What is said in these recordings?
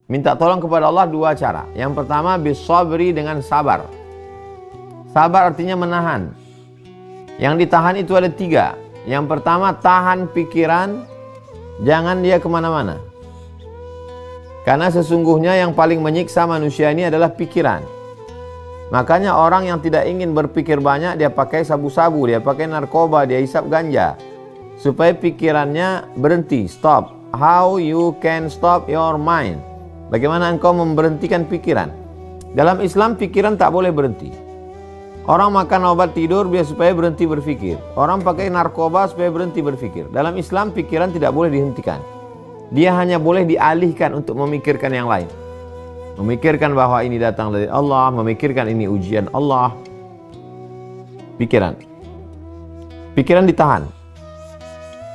Minta tolong kepada Allah dua cara. Yang pertama bisabri, dengan sabar. Sabar artinya menahan. Yang ditahan itu ada tiga. Yang pertama tahan pikiran, jangan dia kemana-mana. Karena sesungguhnya yang paling menyiksa manusia ini adalah pikiran. Makanya orang yang tidak ingin berpikir banyak, dia pakai sabu-sabu, dia pakai narkoba, dia hisap ganja. Supaya pikirannya berhenti, stop. How you can stop your mind? Bagaimana engkau memberhentikan pikiran? Dalam Islam pikiran tak boleh berhenti. Orang makan obat tidur biar supaya berhenti berpikir. Orang pakai narkoba supaya berhenti berpikir. Dalam Islam pikiran tidak boleh dihentikan. Dia hanya boleh dialihkan untuk memikirkan yang lain. Memikirkan bahwa ini datang dari Allah, memikirkan ini ujian Allah. Pikiran. Pikiran ditahan.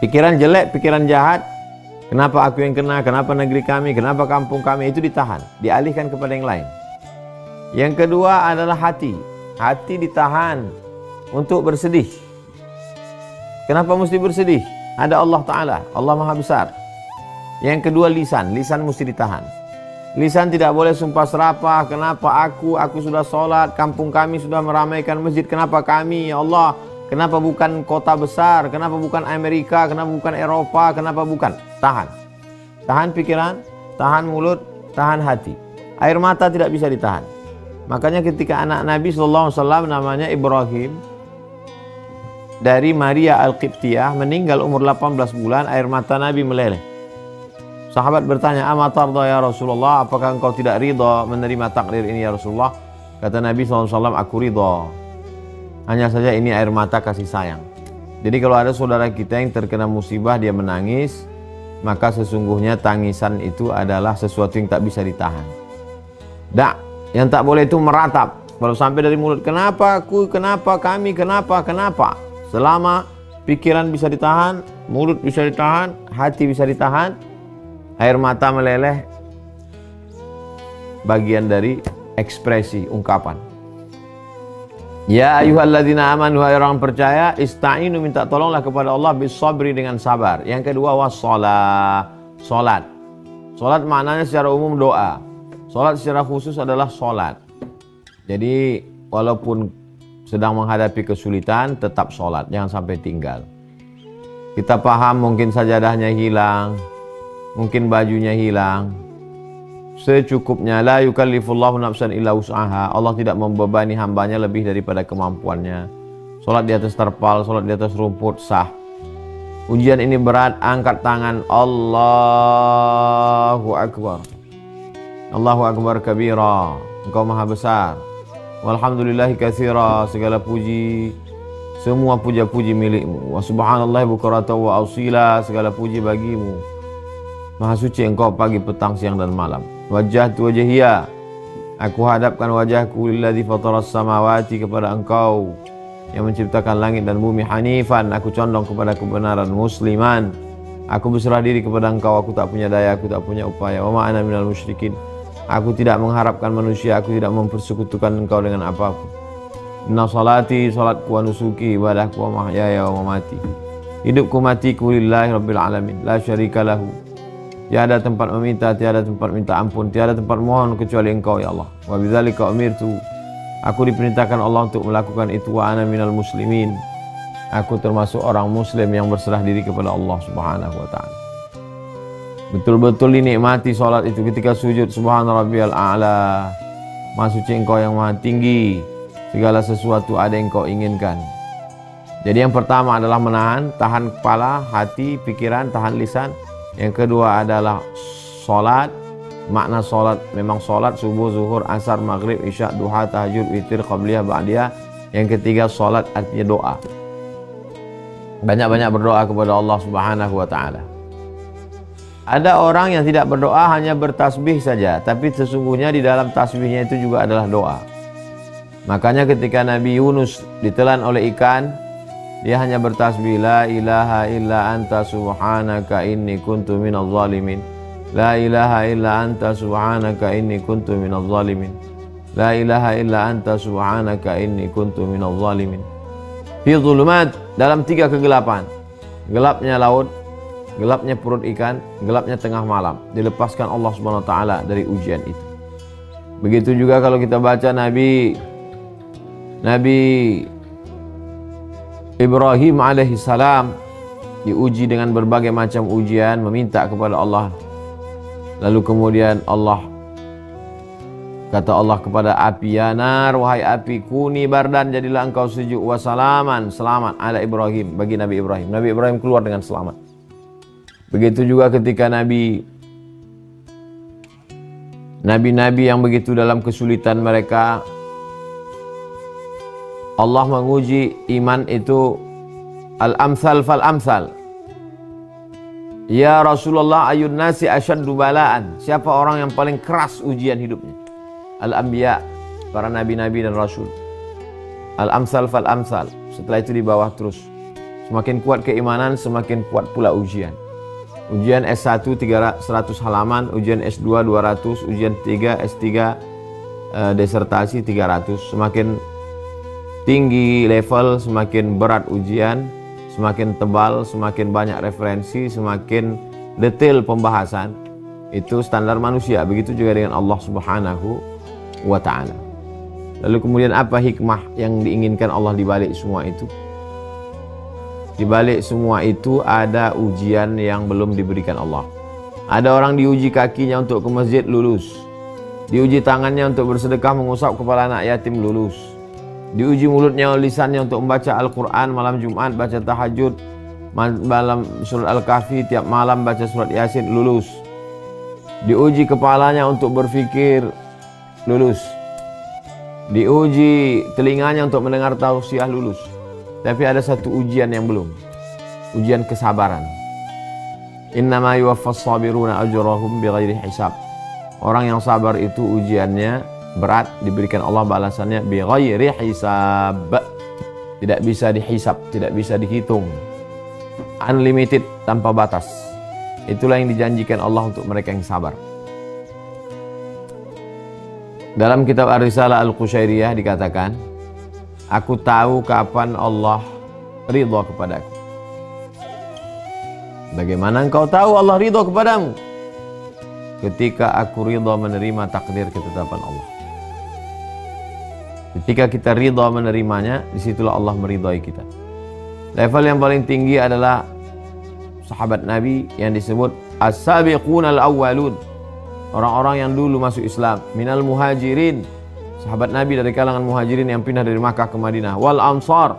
Pikiran jelek, pikiran jahat. Kenapa aku yang kena, kenapa negeri kami, kenapa kampung kami, itu ditahan, dialihkan kepada yang lain. Yang kedua adalah hati. Hati ditahan untuk bersedih. Kenapa mesti bersedih? Ada Allah Ta'ala, Allah Maha Besar. Yang kedua lisan. Lisan mesti ditahan. Lisan tidak boleh sumpah serapah. Kenapa aku sudah sholat, kampung kami sudah meramaikan masjid, kenapa kami, ya Allah? Kenapa bukan kota besar? Kenapa bukan Amerika? Kenapa bukan Eropa? Kenapa bukan? Tahan. Tahan pikiran, tahan mulut, tahan hati. Air mata tidak bisa ditahan. Makanya ketika anak Nabi SAW namanya Ibrahim dari Maria Al-Qibtiyah meninggal umur 18 bulan, air mata Nabi meleleh. Sahabat bertanya, "Ama tarda ya Rasulullah, apakah engkau tidak ridha menerima takdir ini ya Rasulullah?" Kata Nabi SAW, "Aku ridha. Hanya saja ini air mata kasih sayang." Jadi kalau ada saudara kita yang terkena musibah, dia menangis, maka sesungguhnya tangisan itu adalah sesuatu yang tak bisa ditahan. Yang tak boleh itu meratap. Kalau sampai dari mulut, kenapa aku, kenapa kami, kenapa. Selama pikiran bisa ditahan, mulut bisa ditahan, hati bisa ditahan, air mata meleleh, bagian dari ekspresi, ungkapan. Ya ayyuhalladzina amanu, hai orang percaya, ista'inu, minta tolonglah kepada Allah, bisabri, dengan sabar. Yang kedua wassalah, salat. Salat maknanya secara umum doa. Salat secara khusus adalah salat. Jadi walaupun sedang menghadapi kesulitan, tetap salat, jangan sampai tinggal. Kita paham mungkin sajadahnya hilang, mungkin bajunya hilang. Secukupnya, la yukallifullahu nafsan illa wus'aha. Allah tidak membebani hambanya lebih daripada kemampuannya. Salat di atas terpal, salat di atas rumput, sah. Ujian ini berat, angkat tangan, Allahu Akbar. Allahu Akbar kabira, Engkau maha besar. Walhamdulillahi katsira, segala puji, semua puja-puji milikmu. Wa subhanallahi bukratan wa asila, segala puji bagimu. Maha suci Engkau pagi, petang, siang dan malam. Wajjahtu wajhiya, aku hadapkan wajahku lilladzi fataras samawati, kepada Engkau yang menciptakan langit dan bumi. Hanifan, aku condong kepada kebenaran. Musliman, aku berserah diri kepada Engkau, aku tak punya daya, aku tak punya upaya. Wa ma ana minal musyrikin, aku tidak mengharapkan manusia, aku tidak mempersekutukan Engkau dengan apapun. Inna salati, salatku, wa nusuki, ibadahku, wa mahyaya wa mamati, hidupku matiku lillahi rabbil alamin, la syarika lahu, tiada tempat meminta, tiada tempat minta ampun, tiada tempat mohon kecuali Engkau ya Allah. Wa bidzalika umirtu, aku diperintahkan Allah untuk melakukan itu. Wa ana minal muslimin, aku termasuk orang muslim yang berserah diri kepada Allah Subhanahu wa taala. Betul-betul dinikmati salat itu ketika sujud. Subhana rabbiyal a'la, Maha suci Engkau yang maha tinggi, segala sesuatu ada yang Engkau inginkan. Jadi yang pertama adalah menahan, tahan kepala, hati, pikiran, tahan lisan. Yang kedua adalah salat. Makna salat memang salat subuh, zuhur, asar, maghrib, isya, duha, tahajud, witir, qabliyah, ba'diyah. Yang ketiga salat artinya doa. Banyak-banyak berdoa kepada Allah Subhanahu wa taala. Ada orang yang tidak berdoa, hanya bertasbih saja, tapi sesungguhnya di dalam tasbihnya itu juga adalah doa. Makanya ketika Nabi Yunus ditelan oleh ikan, dia hanya bertasbih, la ilaha illa anta subhanaka inni kuntu minadh zalimin. La ilaha illa anta subhanaka inni kuntu minadh zalimin. La ilaha illa anta subhanaka inni kuntu minadh zalimin. Fi dhulumat, dalam tiga kegelapan. Gelapnya laut, gelapnya perut ikan, gelapnya tengah malam, dilepaskan Allah Subhanahu wa taala dari ujian itu. Begitu juga kalau kita baca Nabi Ibrahim alaihissalam diuji dengan berbagai macam ujian, meminta kepada Allah. Lalu kemudian kata Allah kepada api, ya nar, wahai api, kuni bardan, jadilah engkau sejuk, wasalaman, selamat, ala Ibrahim, bagi Nabi Ibrahim. Nabi Ibrahim keluar dengan selamat. Begitu juga ketika nabi-nabi yang begitu dalam kesulitan mereka, Allah menguji iman itu al-amsal fal-amsal. Ya Rasulullah, ayun nasi asyaddu balaan. Siapa orang yang paling keras ujian hidupnya? Al-anbiya, para nabi-nabi dan rasul. Al-amsal fal-amsal. Setelah itu di bawah terus. Semakin kuat keimanan, semakin kuat pula ujian. Ujian S1 100 halaman, ujian S2 200, ujian 3 S3 desertasi 300. Semakin tinggi level, semakin berat ujian, semakin tebal, semakin banyak referensi, semakin detail pembahasan. Itu standar manusia. Begitu juga dengan Allah Subhanahu wa ta'ala. Lalu kemudian apa hikmah yang diinginkan Allah di balik semua itu? Di balik semua itu ada ujian yang belum diberikan Allah. Ada orang diuji kakinya untuk ke masjid, lulus. Diuji tangannya untuk bersedekah mengusap kepala anak yatim, lulus. Diuji mulutnya, lisannya untuk membaca Al-Quran malam Jumat, baca tahajud malam surat Al-Kahfi, tiap malam baca surat Yasin, lulus. Diuji kepalanya untuk berfikir, lulus. Diuji telinganya untuk mendengar tausiah, lulus. Tapi ada satu ujian yang belum, ujian kesabaran. Innama yuwaffas sabiruna ajrahum bighairi hisab. Orang yang sabar itu ujiannya berat, diberikan Allah balasannya bighairi hisab. Tidak bisa dihisab, tidak bisa dihitung. Unlimited, tanpa batas. Itulah yang dijanjikan Allah untuk mereka yang sabar. Dalam kitab Ar-Risalah Al-Qushairiyah dikatakan, aku tahu kapan Allah ridha kepadaku. Bagaimana engkau tahu Allah ridha kepadamu? Ketika aku ridha menerima takdir ketetapan Allah. Ketika kita ridha menerimanya, disitulah Allah meridhai kita. Level yang paling tinggi adalah sahabat Nabi yang disebut as-sabiqunal awwalun. Orang-orang yang dulu masuk Islam, minal muhajirin, sahabat Nabi dari kalangan muhajirin yang pindah dari Makkah ke Madinah, wal ansar,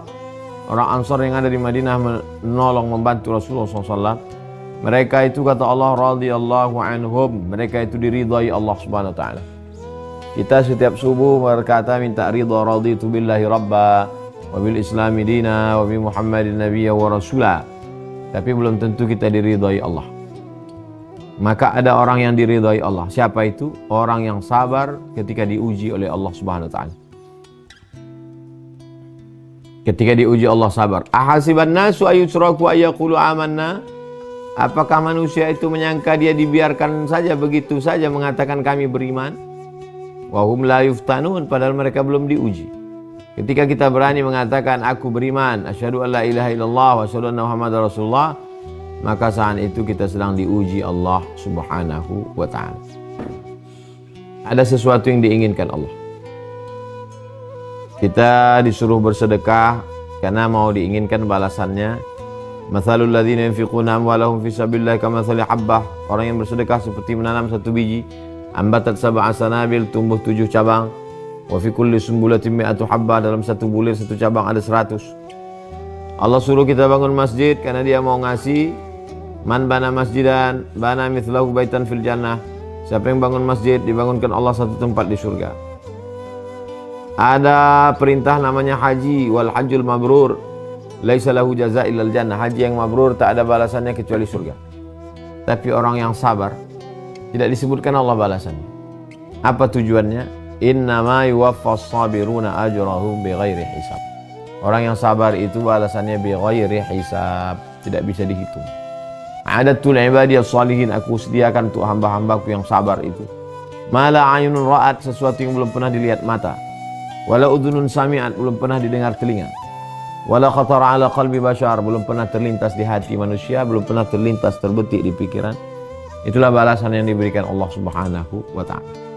orang ansar yang ada di Madinah menolong membantu Rasulullah SAW. Mereka itu kata Allah radhiyallahu anhum, mereka itu diridhai Allah Subhanahu wa taala. Kita setiap subuh berkata minta ridha, raditu billahi rabba wa bil islami dina wa bi Muhammadin nabiyya wa rasula. Tapi belum tentu kita diridhai Allah. Maka ada orang yang diridhai Allah. Siapa itu? Orang yang sabar ketika diuji oleh Allah Subhanahu wa taala. Ketika diuji Allah sabar. Ahasiban nasu ayusraku ayyaqulu amanna? Apakah manusia itu menyangka dia dibiarkan saja begitu saja mengatakan kami beriman? Wa hum la yuftanun, padahal mereka belum diuji. Ketika kita berani mengatakan aku beriman, asyhadu an la ilaha illallah wa asyhadu anna Muhammadar Rasulullah, maka saat itu kita sedang diuji Allah Subhanahu wa ta'ala. Ada sesuatu yang diinginkan Allah. Kita disuruh bersedekah karena mau diinginkan balasannya. Mathalul ladzina yunfiquna amwalahum fi sabilillah kamathali habbah. Orang yang bersedekah seperti menanam satu biji, ambatat sab'a sanabil, tumbuh 7 cabang. Wa fi kulli sumbulatin mi'atu habbah, dalam satu bulir satu cabang ada 100. Allah suruh kita bangun masjid karena dia mau ngasih. Man bana masjidan bana mithlahu baitan fil jannah. Siapa yang bangun masjid, dibangunkan Allah satu tempat di surga. Ada perintah namanya haji, wal hajjul mabrur laisa lahu jazaa illal jannah. Haji yang mabrur tak ada balasannya kecuali surga. Tapi orang yang sabar tidak disebutkan Allah balasannya. Apa tujuannya? Innama yuwaffas sabiruna ajrahum bighairi hisab. Orang yang sabar itu balasannya bighairi hisab, tidak bisa dihitung. Adatul ibadiyas salihin, aku sediakan untuk hamba-hambaku yang sabar itu. Mala ayunun ra'at, sesuatu yang belum pernah dilihat mata. Wala udhunun sami'at, belum pernah didengar telinga. Wala khatara ala qalbi bashar, belum pernah terlintas di hati manusia, belum pernah terlintas terbetik di pikiran. Itulah balasan yang diberikan Allah Subhanahu wa taala.